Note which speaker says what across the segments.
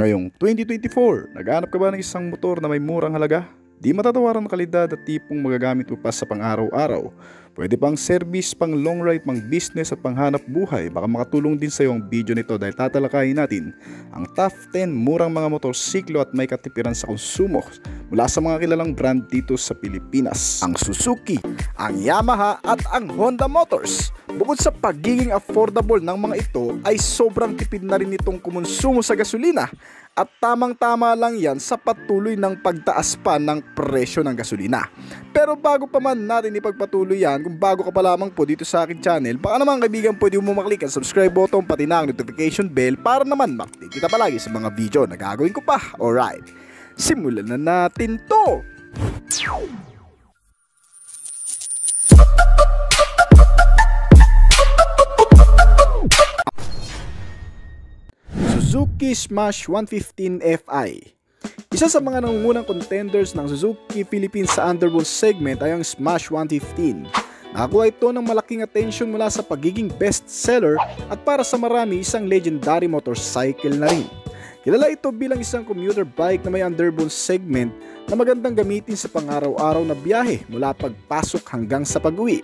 Speaker 1: Ngayong 2024, naghanap ka ba ng isang motor na may murang halaga? Di matatawaran ng kalidad at tipong magagamit mo pa sa pang-araw-araw. Pwede pang service, pang long ride, pang business at panghanap buhay. Baka makatulong din sa iyo ang video nito dahil tatalakayin natin ang top 10 murang mga motorsiklo at may katipiran sa konsumo mula sa mga kilalang brand dito sa Pilipinas. Ang Suzuki, ang Yamaha at ang Honda Motors. Bukod sa pagiging affordable ng mga ito ay sobrang tipid na rin itong kumonsumo sa gasolina at tamang-tama lang yan sa patuloy ng pagtaas pa ng presyo ng gasolina. Pero bago pa man natin ipagpatuloy yan, kung bago ka pa lamang po dito sa akin channel, baka naman kaibigan pwede mo maklik ang subscribe button pati na ang notification bell para naman ma-update kita palagi sa mga video na gagawin ko pa. Alright, simulan na natin to! Suzuki Smash 115 Fi. Isa sa mga nangungunang contenders ng Suzuki Philippines sa underbone segment ay ang Smash 115. Nakakuha ito ng malaking attention mula sa pagiging best seller at para sa marami isang legendary motorcycle na rin. Kilala ito bilang isang commuter bike na may underbone segment na magandang gamitin sa pang-araw-araw na biyahe mula pagpasok hanggang sa pag-uwi.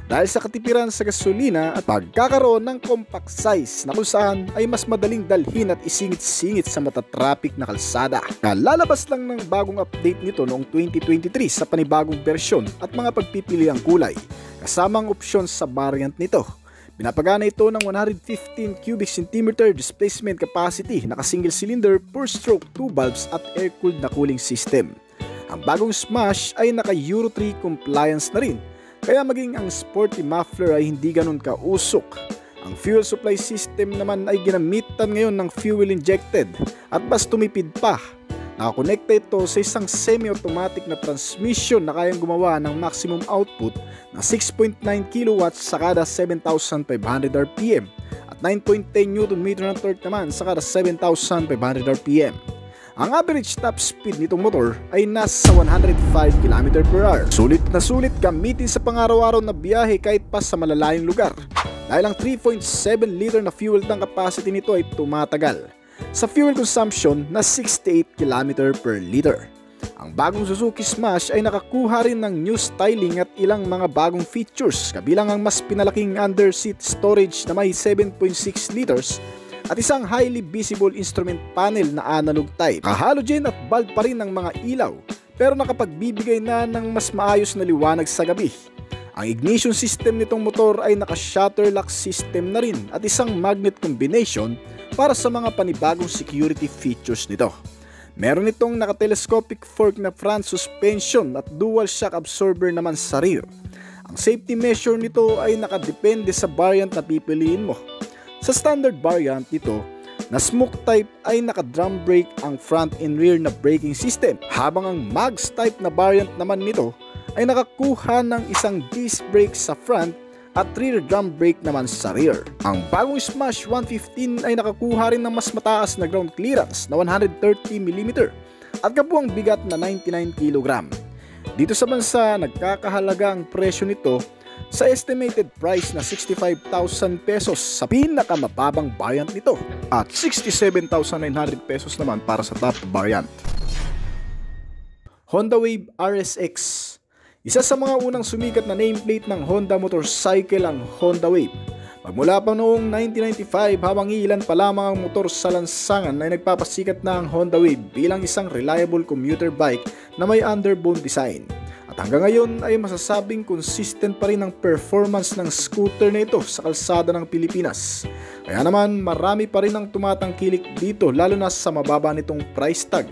Speaker 1: Dahil sa katipiran sa gasolina at pagkakaroon ng compact size na kung saan ay mas madaling dalhin at isingit-singit sa matatraffic na kalsada. Lalabas lang ng bagong update nito noong 2023 sa panibagong bersyon at mga pagpipiliang kulay, kasamang opsyon sa variant nito. Pinapagana ito ng 115 cubic centimeter displacement capacity, naka-single cylinder, 4-stroke 2 valves at air-cooled na cooling system. Ang bagong Smash ay naka-Euro 3 compliance na rin, kaya maging ang sporty muffler ay hindi ganun kausok. Ang fuel supply system naman ay ginamitan ngayon ng fuel injected at mas tumipid pa. Nakakonekta ito sa isang semi-automatic na transmission na kayang gumawa ng maximum output na 6.9 kW sa kada 7,500 RPM at 9.10 Nm ng torque naman sa kada 7,500 RPM. Ang average top speed nitong motor ay nasa 105 km/h. Sulit na sulit gamitin sa pang-araw-araw na biyahe kahit pa sa malalayong lugar. Dahil ang 3.7 liter na fuel tank capacity nito ay tumatagal sa fuel consumption na 68 km/liter. Ang bagong Suzuki Smash ay nakakuha rin ng new styling at ilang mga bagong features, kabilang ang mas pinalaking under-seat storage na may 7.6 liters at isang highly visible instrument panel na analog type. Halogen at bulb pa rin ng mga ilaw, pero nakapagbibigay na ng mas maayos na liwanag sa gabi. Ang ignition system nitong motor ay naka-shutter lock system na rin at isang magnet combination para sa mga panibagong security features nito. Meron itong naka-telescopic fork na front suspension at dual shock absorber naman sa rear. Ang safety measure nito ay nakadepende sa variant na pipiliin mo. Sa standard variant nito na smoke type ay naka-drum brake ang front and rear na braking system, habang ang mags type na variant naman nito ay nakakuha ng isang disc brake sa front at rear drum brake naman sa rear. Ang bagong Smash 115 ay nakakuha rin ng mas mataas na ground clearance na 130mm at kabuang bigat na 99 kg. Dito sa bansa, nagkakahalaga ang presyo nito sa estimated price na 65,000 pesos sa pinakamababang variant nito at 67,900 pesos naman para sa top variant. Honda Wave RSX. Isa sa mga unang sumikat na nameplate ng Honda motorcycle ang Honda Wave. Magmula pa noong 1995 habang ilan pa lamang ang motor sa lansangan ay nagpapasikat na ang Honda Wave bilang isang reliable commuter bike na may underbone design. At hanggang ngayon ay masasabing consistent pa rin ang performance ng scooter na ito sa kalsada ng Pilipinas. Kaya naman marami pa rin ang tumatangkilik dito, lalo na sa mababa nitong price tag.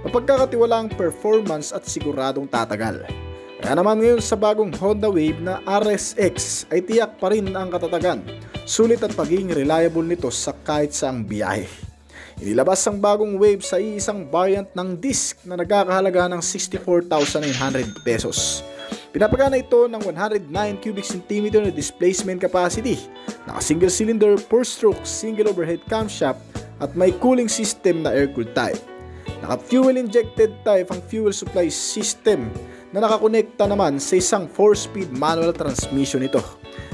Speaker 1: Mapagkakatiwalaang performance at siguradong tatagal. Kaya naman ngayon sa bagong Honda Wave na RSX ay tiyak pa rin ang katatagan, sulit at pagiging reliable nito sa kahit saang biyahe. Inilabas ang bagong Wave sa iisang variant ng disc na nagkakahalaga ng 64,900 pesos. Pinapagana ito ng 109 cubic centimeter na displacement capacity, naka-single cylinder, 4-stroke, single overhead camshaft at may cooling system na air-cooled type. Naka-fuel injected type ang fuel supply system na nakakonekta naman sa isang 4-speed manual transmission ito.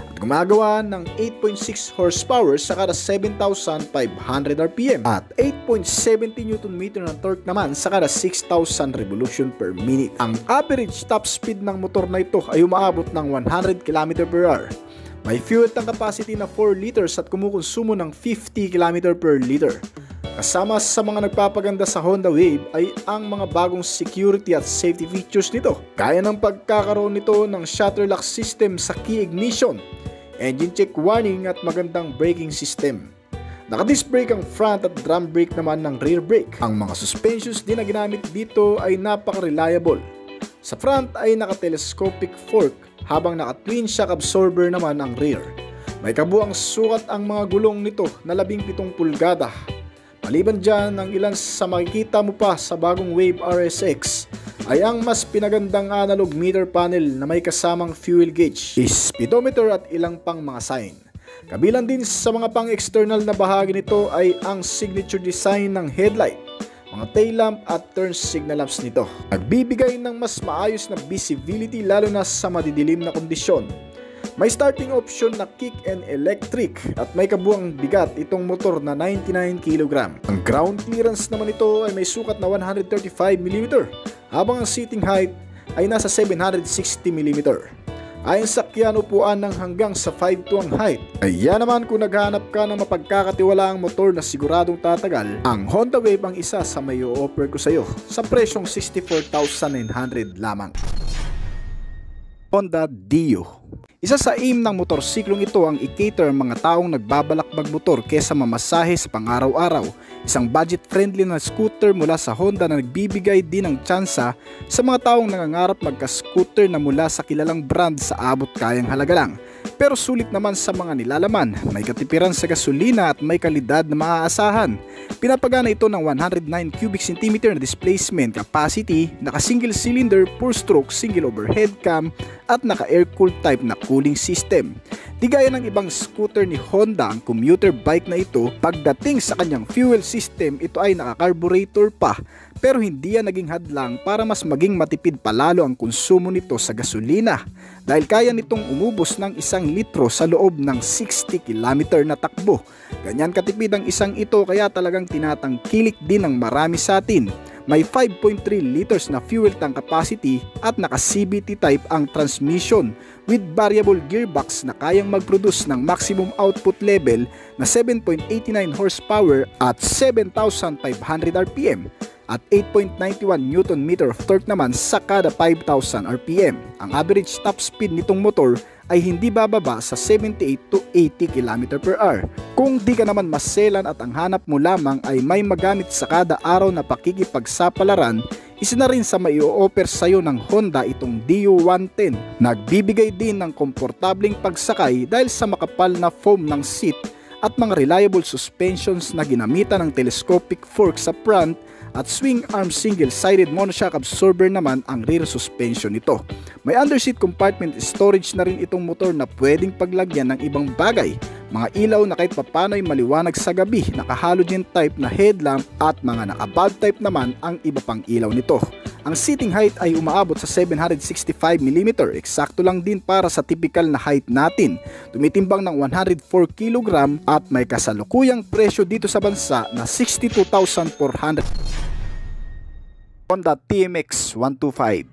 Speaker 1: At gumagawa ng 8.6 horsepower sa kada 7,500 RPM at 8.70 Nm ng torque naman sa kada 6,000 revolution per minute. Ang average top speed ng motor na ito ay umaabot ng 100 km/h. May fuel tank capacity na 4 liters at kumukonsumo ng 50 km per liter. Kasama sa mga nagpapaganda sa Honda Wave ay ang mga bagong security at safety features nito, gaya ng pagkakaroon nito ng shutter lock system sa key ignition, engine check warning at magandang braking system. Naka-disc brake ang front at drum brake naman ng rear brake. Ang mga suspensions din na ginamit dito ay napaka-reliable. Sa front ay naka-telescopic fork habang naka-twin shock absorber naman ang rear. May kabuang sukat ang mga gulong nito na 17 pulgada. Maliban dyan, ang ilan sa makikita mo pa sa bagong Wave RSX ay ang mas pinagandang analog meter panel na may kasamang fuel gauge, speedometer at ilang pang mga sign. Kabilang din sa mga pang-external na bahagi nito ay ang signature design ng headlight, mga tail lamp at turn signal lamps nito. Nagbibigay ng mas maayos na visibility lalo na sa madidilim na kondisyon. May starting option na kick and electric at may kabuang bigat itong motor na 99 kg. Ang ground clearance naman ito ay may sukat na 135 mm habang ang seating height ay nasa 760 mm. Ayon sa sakyan, upuan ng hanggang sa 5'2" ang height. Kaya naman kung naghahanap ka ng mapagkakatiwalaang motor na siguradong tatagal, ang Honda Wave ang isa sa may o-offer ko sa iyo sa presyong 64,900 lamang. Honda Dio. Isa sa aim ng motorsiklong ito ang i-cater ang mga taong nagbabalak magmotor kesa mamasahe sa pang-araw-araw. Isang budget-friendly na scooter mula sa Honda na nagbibigay din ng tsansa sa mga taong nangangarap magka-scooter na mula sa kilalang brand sa abot kayang halaga lang. Pero sulit naman sa mga nilalaman, may katipiran sa gasolina at may kalidad na maaasahan. Pinapagana ito ng 109 cubic centimeter na displacement capacity, naka-single cylinder, 4-stroke, single overhead cam at naka-air-cooled type na cooling system. Di gaya ng ibang scooter ni Honda, ang commuter bike na ito, pagdating sa kanyang fuel system, ito ay naka-carburetor pa. Pero hindi yan naging hadlang para mas maging matipid palalo ang konsumo nito sa gasolina dahil kaya nitong umubos ng 1 litro sa loob ng 60 km na takbo. Ganyan katipid ang isang ito kaya talagang tinatangkilik din ng marami sa atin. May 5.3 liters na fuel tank capacity at naka-CVT type ang transmission with variable gearbox na kayang mag-produce ng maximum output level na 7.89 horsepower at 7,500 RPM. At 8.91 Nm of torque naman sa kada 5,000 RPM. Ang average top speed nitong motor ay hindi bababa sa 78 to 80 km/h. Kung di ka naman maselan at ang hanap mo lamang ay may magamit sa kada araw na pakikipagsapalaran, isa na rin sa mai-o-offer sa'yo ng Honda itong Dio 110. Nagbibigay din ng komportableng pagsakay dahil sa makapal na foam ng seat at mga reliable suspensions na ginamitan ng telescopic fork sa front at swing arm single-sided monoshock absorber naman ang rear suspension nito. May underseat compartment storage na rin itong motor na pwedeng paglagyan ng ibang bagay, mga ilaw na kahit papano ay maliwanag sa gabi, naka-halogen type na headlamp at mga naka-bulb type naman ang iba pang ilaw nito. Ang seating height ay umaabot sa 765 mm, eksakto lang din para sa typical na height natin. Tumitimbang ng 104 kg at may kasalukuyang presyo dito sa bansa na 62,400. Honda TMX 125.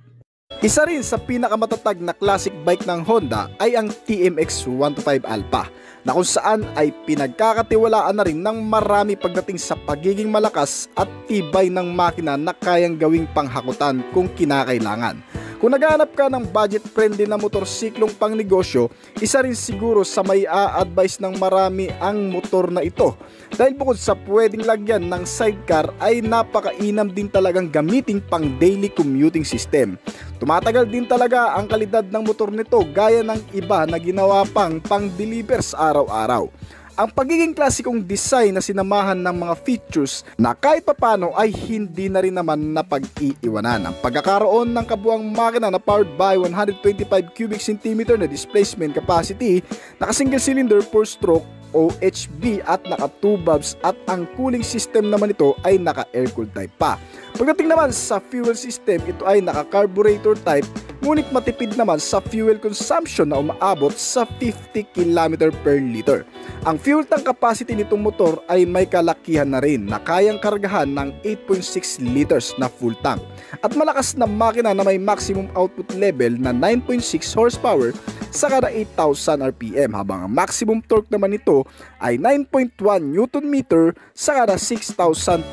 Speaker 1: Isa rin sa pinakamatatag na classic bike ng Honda ay ang TMX 125 Alpha, na kung saan ay pinagkakatiwalaan na rin ng marami pagdating sa pagiging malakas at tibay ng makina na kayang gawing panghakutan kung kinakailangan. Kung naghahanap ka ng budget-friendly na motorsiklong pang negosyo, isa rin siguro sa may a-advise ng marami ang motor na ito. Dahil bukod sa pwedeng lagyan ng sidecar ay napakainam din talagang gamitin pang daily commuting system. Tumatagal din talaga ang kalidad ng motor nito gaya ng iba na ginawa pang-deliver sa araw-araw. Ang pagiging klasikong design na sinamahan ng mga features na kahit papano ay hindi na rin naman napag-iiwanan. Ang pagkakaroon ng kabuang makina na powered by 125 cubic centimeter na displacement capacity, naka single cylinder 4-stroke, OHB at naka 2 valves at ang cooling system naman ito ay naka air-cooled type pa. Pagdating naman sa fuel system, ito ay naka carburetor type, ngunit matipid naman sa fuel consumption na umaabot sa 50 km per liter. Ang fuel tank capacity nitong motor ay may kalakihan na rin na kayang kargahan ng 8.6 liters na full tank. At malakas na makina na may maximum output level na 9.6 horsepower sa kada 8,000 RPM, habang ang maximum torque naman nito ay 9.1 Nm sa kada 6,500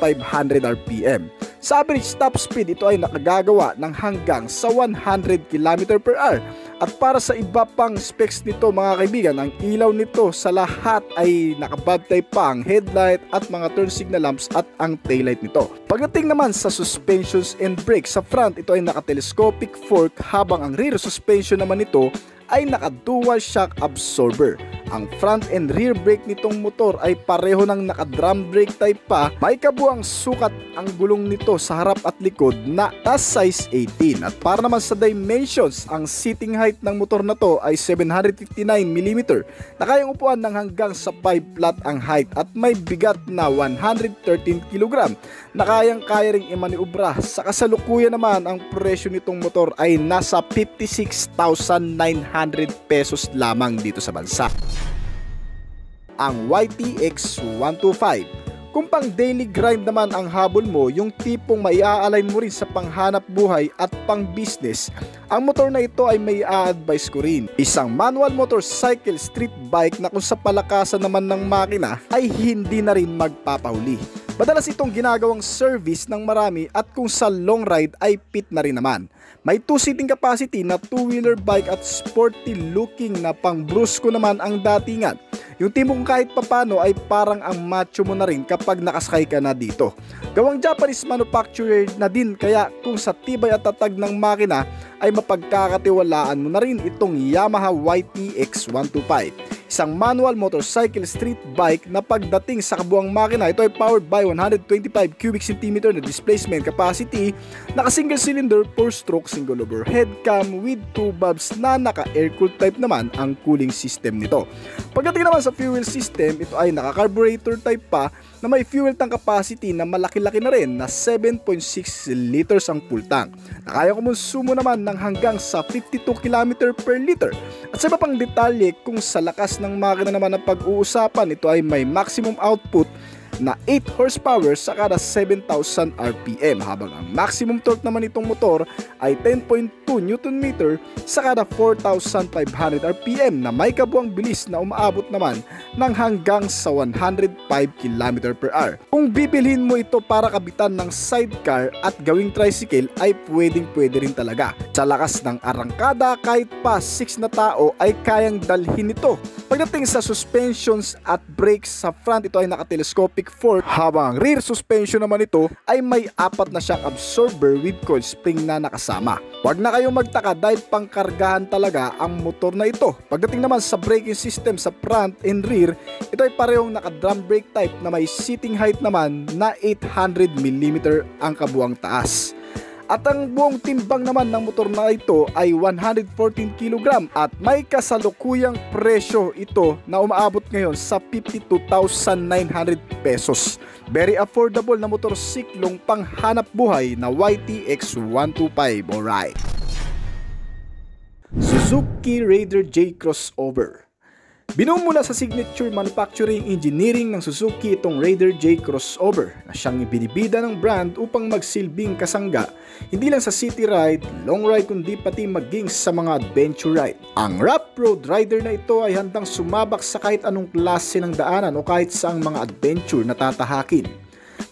Speaker 1: RPM. Sa average top speed, ito ay nakagagawa ng hanggang sa 100 km per hour. At para sa iba pang specs nito mga kaibigan, ang ilaw nito sa lahat ay naka-bob type pa, ang headlight at mga turn signal lamps at ang taillight nito. Pagdating naman sa suspensions and brakes, sa front ito ay naka-telescopic fork, habang ang rear suspension naman nito ay naka-dual shock absorber. Ang front and rear brake nitong motor ay pareho ng naka-drum brake type pa. May kabuang sukat ang gulong nito sa harap at likod na size 18. At para naman sa dimensions, ang seating height ng motor na to ay 759mm na kayang upuan ng hanggang sa 5 flat ang height, at may bigat na 113 kg na kayang-kaya ring imaniubra. Sa kasalukuyan naman, ang presyo nitong motor ay nasa 56,900 pesos lamang dito sa bansa. Ang YTX 125. Kung pang daily grind naman ang habol mo, yung tipong mai-align mo rin sa panghanap buhay at pang business, ang motor na ito ay may a-advise ko rin. Isang manual motorcycle street bike na kung sa palakasan naman ng makina ay hindi na rin magpapahuli. Madalas itong ginagawang service ng marami, at kung sa long ride ay fit na rin naman. May 2-seating capacity na 2-wheeler bike at sporty looking na pang brusko naman ang datingan. Yung timong kahit papano ay parang ang macho mo na rin kapag nakasakay ka na dito. Gawang Japanese manufacturer na din, kaya kung sa tibay at tatag ng makina ay mapagkakatiwalaan mo na rin itong Yamaha YTX 125. Isang manual motorcycle street bike na pagdating sa kabuang makina, ito ay powered by 125 cubic centimeter na displacement capacity, naka single cylinder 4-stroke single overhead cam with 2 valves na naka air-cooled type naman ang cooling system nito. Pagdating naman sa fuel system, ito ay naka carburetor type pa na may fuel tank capacity na malaki-laki na rin na 7.6 liters ang full tank. Nakaya kumonsumo naman ng hanggang sa 52 km per liter. At sa iba pang detalye, kung sa lakas ng makina naman na pag-uusapan, ito ay may maximum output na 8 horsepower sa kada 7,000 RPM, habang ang maximum torque naman itong motor ay 10.2 Nm sa kada 4,500 RPM na may kabuang bilis na umaabot naman ng hanggang sa 105 km per hour. Kung bibilhin mo ito para kabitan ng sidecar at gawing tricycle ay pwedeng-pwede rin talaga. Sa lakas ng arangkada, kahit pa 6 na tao ay kayang dalhin ito. Pagdating sa suspensions at brakes, sa front ito ay naka-telescopic fork, habang ang rear suspension naman ito ay may 4 na shock absorber with coil spring na nakasama. Huwag na kayong magtaka dahil pangkargahan talaga ang motor na ito. Pagdating naman sa braking system sa front and rear, ito ay parehong naka-drum brake type na may seating height naman na 800mm ang kabuang taas. At ang buong timbang naman ng motor na ito ay 114 kg at may kasalukuyang presyo ito na umaabot ngayon sa 52,900 pesos. Very affordable na motorsiklong panghanap buhay na YTX 125. Alright. Suzuki Raider J Crossover. Binuo mula sa signature manufacturing engineering ng Suzuki itong Raider J Crossover na siyang ibinibida ng brand upang magsilbing kasangga hindi lang sa city ride, long ride kundi pati maging sa mga adventure ride. Ang rough road rider na ito ay handang sumabak sa kahit anong klase ng daanan o kahit saang mga adventure na tatahakin.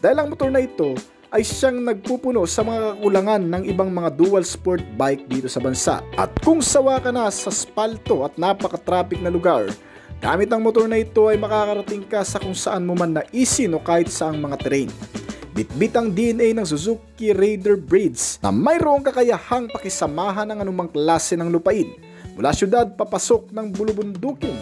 Speaker 1: Dahil ang motor na ito ay siyang nagpupuno sa mga kakulangan ng ibang mga dual sport bike dito sa bansa. At kung sawa ka na sa spalto at napaka-traffic na lugar, gamit ang motor na ito ay makakarating ka sa kung saan mo man naisin o kahit saang mga terrain. Bitbit ang DNA ng Suzuki Raider Breeds na mayroong kakayahang pakisamahan ng anumang klase ng lupain, mula syudad papasok ng bulubundukin.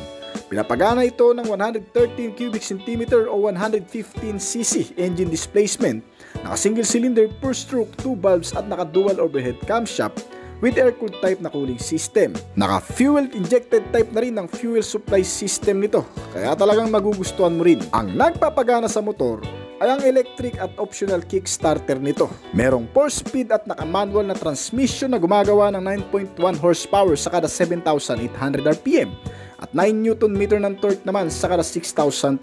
Speaker 1: Pinapagana ito ng 113 cubic centimeter o 115cc engine displacement, naka single cylinder per stroke 2 valves at naka dual overhead camshaft, with air-cooled type na cooling system. Naka-fuel injected type na rin ang fuel supply system nito, kaya talagang magugustuhan mo rin. Ang nagpapagana sa motor ay ang electric at optional kickstarter nito. Merong 4-speed at naka-manual na transmission na gumagawa ng 9.1 horsepower sa kada 7,800 RPM at 9 Nm ng torque naman sa kada 6,500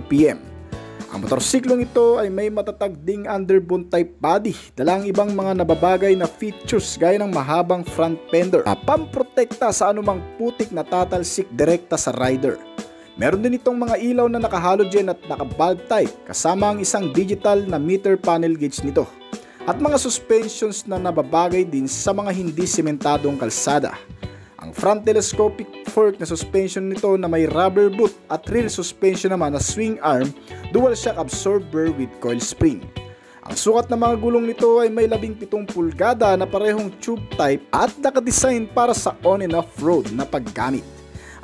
Speaker 1: RPM. Ang motorsiklong ito ay may matatag ding underbone type body, dala ang ibang mga nababagay na features gaya ng mahabang front fender na pamprotekta sa anumang putik na tatalsik direkta sa rider. Meron din itong mga ilaw na naka-halogen at naka-bulb type kasama ang isang digital na meter panel gauge nito at mga suspensions na nababagay din sa mga hindi sementadong kalsada. Ang front telescopic fork na suspension nito na may rubber boot at rear suspension naman na swing arm dual shock absorber with coil spring. Ang sukat ng mga gulong nito ay may 17 pulgada na parehong tube type at nakadesign para sa on and off road na paggamit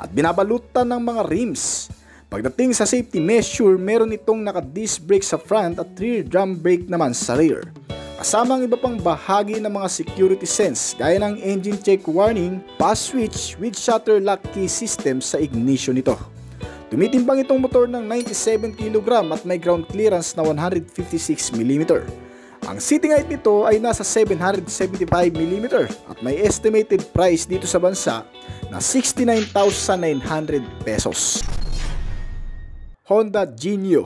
Speaker 1: at binabalutan ng mga rims. Pagdating sa safety measure, meron itong naka-disc brake sa front at rear drum brake naman sa rear. Kasama ang iba pang bahagi ng mga security sense gaya ng engine check warning, pass switch with shutter lock key system sa ignition nito. Tumitimbang itong motor ng 97 kg at may ground clearance na 156 mm. Ang seating height nito ay nasa 775 mm at may estimated price dito sa bansa na 69,900 pesos. Honda Genio.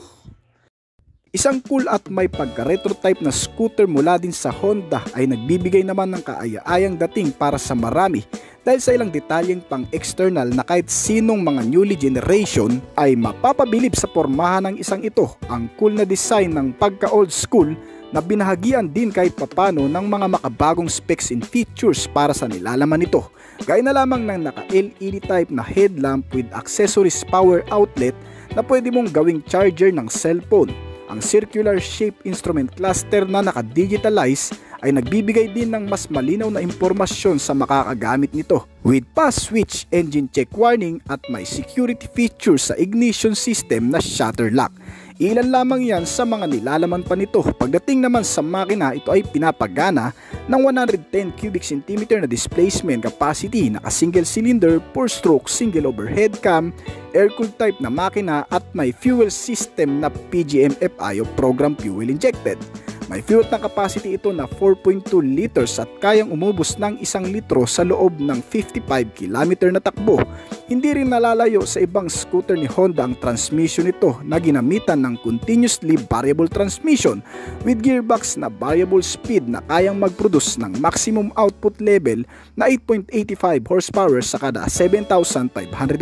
Speaker 1: Isang cool at may pagka-retro type na scooter mula din sa Honda ay nagbibigay naman ng kaaya-ayang dating para sa marami dahil sa ilang detalyeng pang external na kahit sinong mga newly generation ay mapapabilib sa pormahan ng isang ito. Ang cool na design ng pagka-old school na binahagian din kahit papano ng mga makabagong specs and features para sa nilalaman nito. Gaya na lamang ng naka-LED type na headlamp with accessories power outlet na pwede mong gawing charger ng cellphone. Ang circular shape instrument cluster na naka-digitalize ay nagbibigay din ng mas malinaw na impormasyon sa makakagamit nito with pass switch, engine check warning at may security features sa ignition system na shutter lock. Ilan lamang yan sa mga nilalaman pa nito. Pagdating naman sa makina, ito ay pinapagana ng 110 cubic centimeter na displacement capacity, naka single cylinder, 4-stroke, single overhead cam, air-cooled type na makina at may fuel system na PGM-FI o program fuel injected. May fuel tank capacity ito na 4.2 liters at kayang umubos ng 1 litro sa loob ng 55 km na takbo. Hindi rin nalalayo sa ibang scooter ni Honda ang transmission nito na ginamitan ng continuously variable transmission with gearbox na variable speed na kayang mag-produce ng maximum output level na 8.85 horsepower sa kada 7,500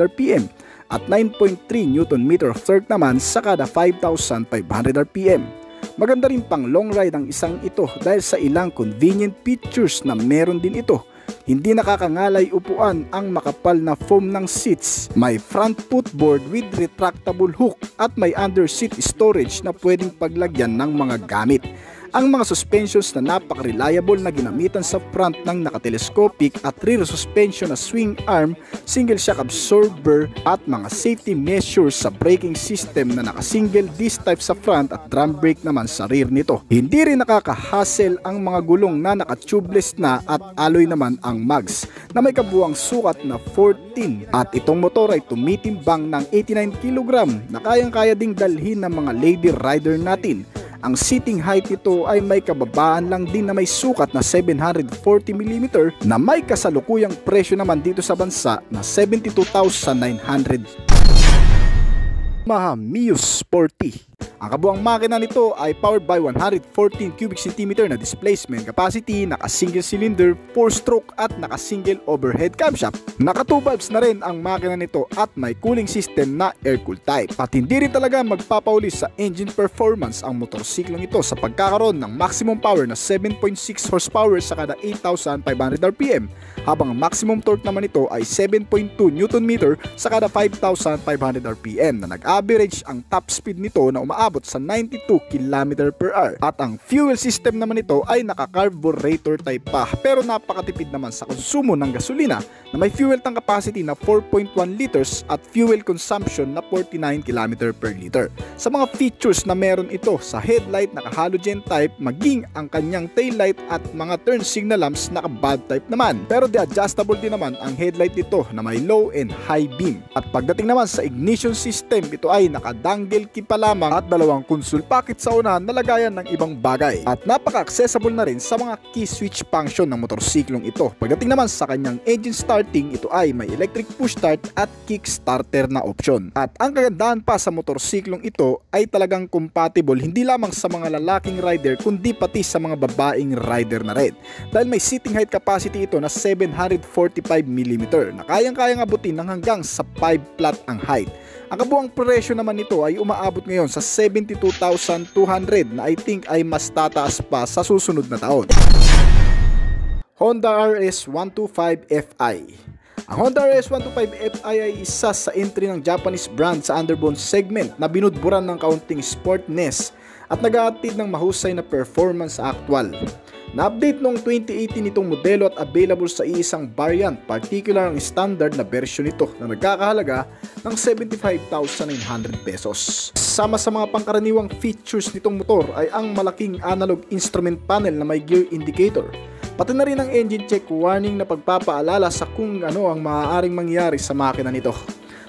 Speaker 1: RPM at 9.3 Nm of torque naman sa kada 5,500 RPM. Maganda rin pang long ride ang isang ito dahil sa ilang convenient features na meron din ito. Hindi nakakangalay upuan ang makapal na foam ng seats, may front footboard with retractable hook at may under seat storage na pwedeng paglagyan ng mga gamit. Ang mga suspensions na napaka-reliable na ginamitan sa front ng naka-telescopic at rear suspension na swing arm, single shock absorber at mga safety measures sa braking system na naka-single disc type sa front at drum brake naman sa rear nito. Hindi rin nakaka-hassle ang mga gulong na naka-tubeless na at alloy naman ang mags na may kabuuang sukat na 14 at itong motor ay tumitimbang ng 89 kg na kayang-kaya ding dalhin ng mga lady rider natin. Ang seating height nito ay may kababaan lang din na may sukat na 740mm na may kasalukuyang presyo naman dito sa bansa na 72,900. Yamaha Mio Sporty. Ang kabuang makina nito ay powered by 114 cubic centimeter na displacement capacity, naka-single cylinder, 4-stroke at naka-single overhead camshaft. Naka 2 valves na rin ang makina nito at may cooling system na air-cooled type. At hindi rin talaga magpapauli sa engine performance ang motorsiklong ito sa pagkakaroon ng maximum power na 7.6 horsepower sa kada 8,500 RPM, habang ang maximum torque naman nito ay 7.2 Nm sa kada 5,500 RPM na nag-average ang top speed nito na na umaabot sa 92 km/h. At ang fuel system naman nito ay naka-carburetor type pa, pero napakatipid naman sa konsumo ng gasolina na may fuel tank capacity na 4.1 liters at fuel consumption na 49 km/l. Sa mga features na meron ito sa headlight naka-halogen type, maging ang kanyang taillight at mga turn signal lamps naka-bulb type naman. Pero adjustable din naman ang headlight nito na may low and high beam. At pagdating naman sa ignition system, ito ay naka-dangle key pa lamang at dalawang console pocket sa unahan na lagayan ng ibang bagay. At napaka-accessible na rin sa mga key switch function ng motorsiklong ito. Pagdating naman sa kanyang engine starting, ito ay may electric push start at kick starter na option. At ang kagandahan pa sa motorsiklong ito ay talagang compatible hindi lamang sa mga lalaking rider kundi pati sa mga babaeng rider na rin. Dahil may seating height capacity ito na 745mm na kayang-kayang abutin ng hanggang sa 5 flat ang height. Ang kabuang presyo naman nito ay umaabot ngayon sa 72,200 na I think ay mas tataas pa sa susunod na taon. Honda RS125 Fi. Ang Honda RS125 Fi ay isa sa entry ng Japanese brand sa underbone segment na binudburan ng kaunting sportness at nag-aatid ng mahusay na performance sa actual. Na-update noong 2018 itong modelo at available sa iisang variant, particular ang standard na version nito na nagkakahalaga ng 75,900 pesos. Sama sa mga pangkaraniwang features nitong motor ay ang malaking analog instrument panel na may gear indicator, pati na rin ang engine check warning na pagpapaalala sa kung ano ang maaaring mangyari sa makina nito.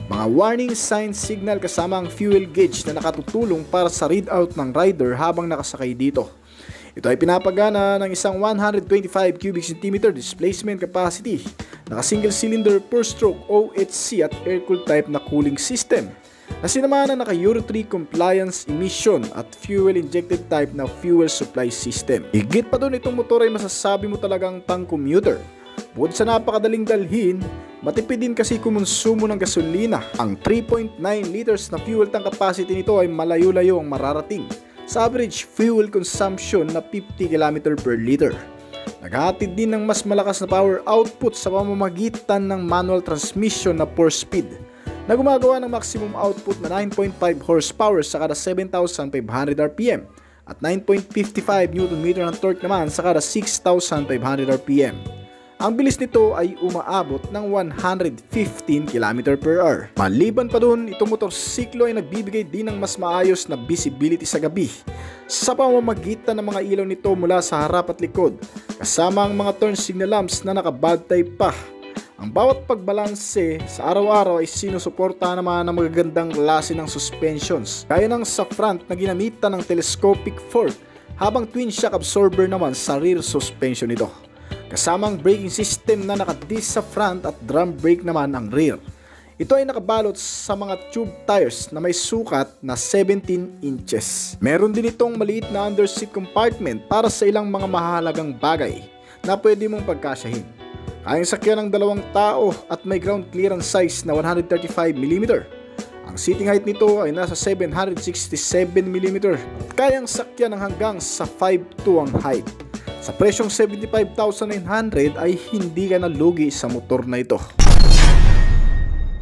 Speaker 1: Mga warning sign signal kasama ang fuel gauge na nakatutulong para sa readout ng rider habang nakasakay dito. Ito ay pinapagana ng isang 125 cubic centimeter displacement capacity, naka single cylinder per stroke OHC at air-cooled type na cooling system, na sinamahan ng naka Euro 3 compliance emission at fuel injected type na fuel supply system. Higit pa doon, itong motor ay masasabi mo talagang pang commuter. Bukod sa napakadaling dalhin, matipid din kasi kumonsumo ng gasolina. Ang 3.9 liters na fuel tank capacity nito ay malayo-layo ang mararating sa average fuel consumption na 50 km/l. Naghahatid din ng mas malakas na power output sa pamamagitan ng manual transmission na 4-speed na gumagawa ng maximum output na 9.5 horsepower sa kada 7,500 rpm at 9.55 Nm ng torque naman sa kada 6,500 rpm. Ang bilis nito ay umaabot ng 115 km/h. Maliban pa dun, itong motorsiklo ay nagbibigay din ng mas maayos na visibility sa gabi sa pamamagitan ng mga ilaw nito mula sa harap at likod, kasama ang mga turn signal lamps na naka-bulb type pa. Ang bawat pagbalanse sa araw-araw ay sinusuportahan naman ng magagandang klase ng suspensions, gaya ng sa front na ginamitan ng telescopic fork, habang twin shock absorber naman sa rear suspension nito. Kasamang braking system na nakadisc sa front at drum brake naman ang rear. Ito ay nakabalot sa mga tube tires na may sukat na 17 inches. Meron din itong maliit na underseat compartment para sa ilang mga mahalagang bagay na pwede mong pagkasyahin. Kayang sakyan ng 2 tao at may ground clearance size na 135mm. Ang seating height nito ay nasa 767mm at kayang sakyan ng hanggang sa 5'2" ang height. Sa presyong 75,900 ay hindi ka nalugi sa motor na ito.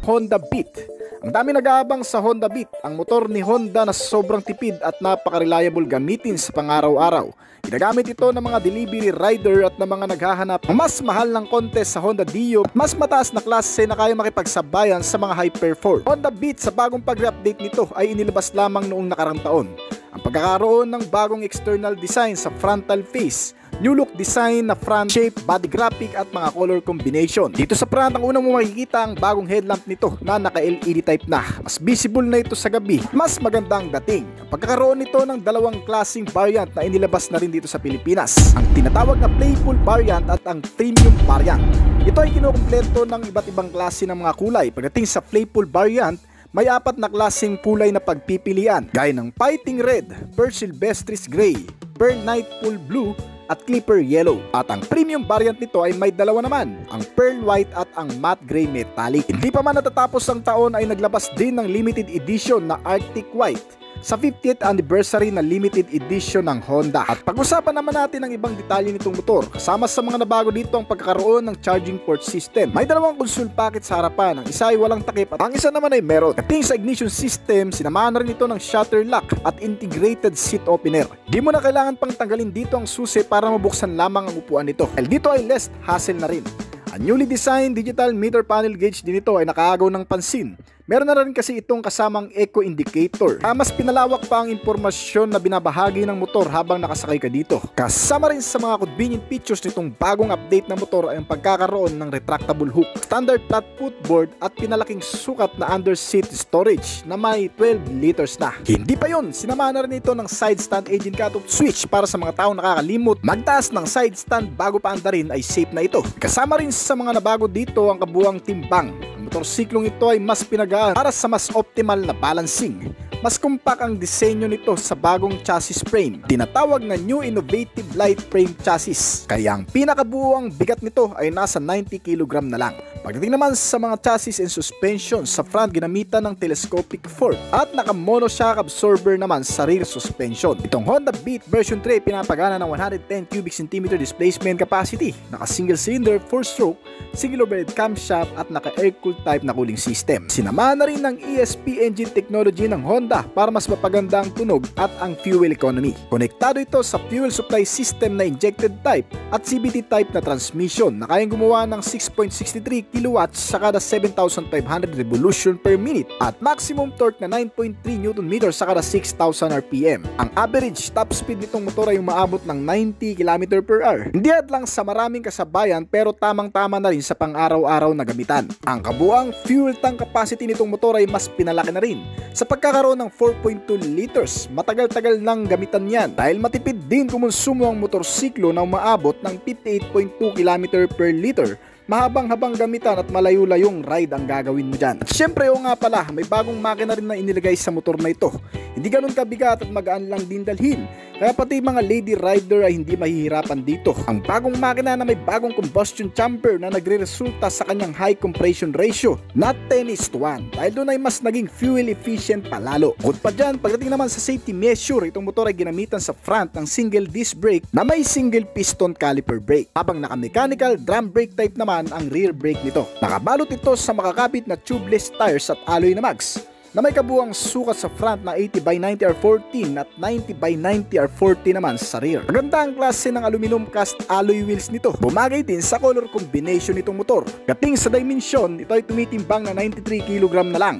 Speaker 1: Honda Beat. Ang dami nag-aabang sa Honda Beat, ang motor ni Honda na sobrang tipid at napaka-reliable gamitin sa pang-araw-araw. Ginagamit ito ng mga delivery rider at ng mga naghahanap ng mas mahal ng kontes sa Honda Dio, mas mataas na klase na kaya makipagsabayan sa mga high perform. Honda Beat sa bagong pag-update nito ay inilabas lamang noong nakarang taon. Ang pagkakaroon ng bagong external design sa frontal face, new look design na front shape, body graphic at mga color combination. Dito sa front, ang unang mo makikita ang bagong headlamp nito na naka-LED type na. Mas visible na ito sa gabi, mas maganda ang dating. Ang pagkakaroon nito ng dalawang klaseng variant na inilabas na rin dito sa Pilipinas, ang tinatawag na playful variant at ang premium variant. Ito ay kinukumpleto ng iba't ibang klase ng mga kulay. Pagdating sa playful variant, may 4 na klaseng kulay na pagpipilian, gaya ng Fighting Red, Pearl Silvestris Gray, Pearl Nightfall Blue, at Clipper Yellow. At ang premium variant nito ay may dalawa naman, ang Pearl White at ang Matte Gray Metallic. Hindi pa man natatapos ang taon ay naglabas din ng limited edition na Arctic White sa 50th anniversary na limited edition ng Honda. At pag-usapan naman natin ang ibang detalye nitong motor. Kasama sa mga nabago dito ang pagkakaroon ng charging port system. May dalawang console packet sa harapan, ang isa ay walang takip at ang isa naman ay meron. Kating sa ignition system, sinamahan na rin ito ng shutter lock at integrated seat opener. Di mo na kailangan pang tanggalin dito ang susi para mabuksan lamang ang upuan nito. Dahil dito ay less hassle na rin. Ang newly designed digital meter panel gauge din ito ay nakaagaw ng pansin. Meron na rin kasi itong kasamang eco indicator. Mas pinalawak pa ang impormasyon na binabahagi ng motor habang nakasakay ka dito. Kasama rin sa mga convenient features nitong bagong update na motor ay ang pagkakaroon ng retractable hook, standard flat footboard at pinalaking sukat na under seat storage na may 12 liters na. Hindi pa yun, sinamahan na rin ito ng side stand engine cutoff switch para sa mga taong nakakalimot magtaas ng side stand bago pa andarin ay safe na ito. Kasama rin sa mga nabago dito ang kabuuang timbang. Motorsiklong ito ay mas pinagaan para sa mas optimal na balancing. Mas compact ang disenyo nito sa bagong chassis frame, tinatawag na New Innovative Light Frame Chassis. Kaya ang pinakabuuang bigat nito ay nasa 90 kg na lang. Pagdating naman sa mga chassis and suspension, sa front ginamitan ng telescopic fork at naka-monoshock absorber naman sa rear suspension. Itong Honda Beat version 3 pinapagana ng 110 cubic centimeter displacement capacity, naka single cylinder 4-stroke, single overhead camshaft at naka air-cooled type na cooling system. Sinamahan na rin ng ESP engine technology ng Honda para mas mapaganda ang tunog at ang fuel economy. Konektado ito sa fuel supply system na injected type at CVT type na transmission na kayang gumawa ng 6.63 kilowatts sa kada 7,500 revolution per minute at maximum torque na 9.3 Nm sa kada 6,000 RPM. Ang average top speed nitong motor ay umaabot ng 90 km per hour. Hindi lang sa maraming kasabayan pero tamang-tama na rin sa pang-araw-araw na gamitan. Ang kabuang fuel tank capacity nitong motor ay mas pinalaki na rin sa pagkakaroon ng 4.2 liters. Matagal-tagal nang gamitan yan dahil matipid din kumonsumo ang motorsiklo na umaabot ng 58.2 km per liter. Mahabang-habang gamitan at malayo-layong ride ang gagawin mo dyan. At syempre nga pala, may bagong makina rin na inilagay sa motor na ito. Hindi ganun kabigat at magaan lang din dalhin. Kaya pati mga lady rider ay hindi mahihirapan dito. Ang bagong makina na may bagong combustion chamber na nagre-resulta sa kanyang high compression ratio na 10:1 dahil doon ay mas naging fuel efficient palalo. Bukod pa dyan, pagdating naman sa safety measure, itong motor ay ginamitan sa front ng single disc brake na may single piston caliper brake, habang naka-mechanical drum brake type naman ang rear brake nito. Nakabalot ito sa makakabit na tubeless tires at alloy na mags na may kabuang sukat sa front na 80/90R14 at 90/90R40 naman sa rear. Maganda ang klase ng aluminum cast alloy wheels nito. Bumagay din sa color combination nitong motor. Kating sa dimension, ito ay tumitimbang na 93 kg na lang.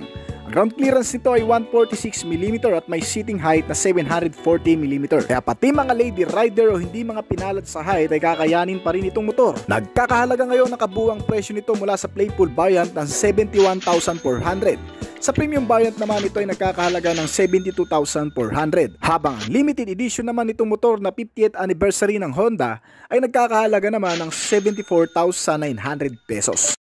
Speaker 1: Ang ground clearance nito ay 146mm at may seating height na 740mm. Kaya pati mga lady rider o hindi mga pinalad sa height ay kakayanin pa rin itong motor. Nagkakahalaga ngayon ang kabuang presyo nito mula sa Playful variant ng 71,400. Sa premium variant naman ito ay nagkakahalaga ng 72,400. Habang ang limited edition naman nitong motor na 50th anniversary ng Honda ay nagkakahalaga naman ng 74,900 pesos.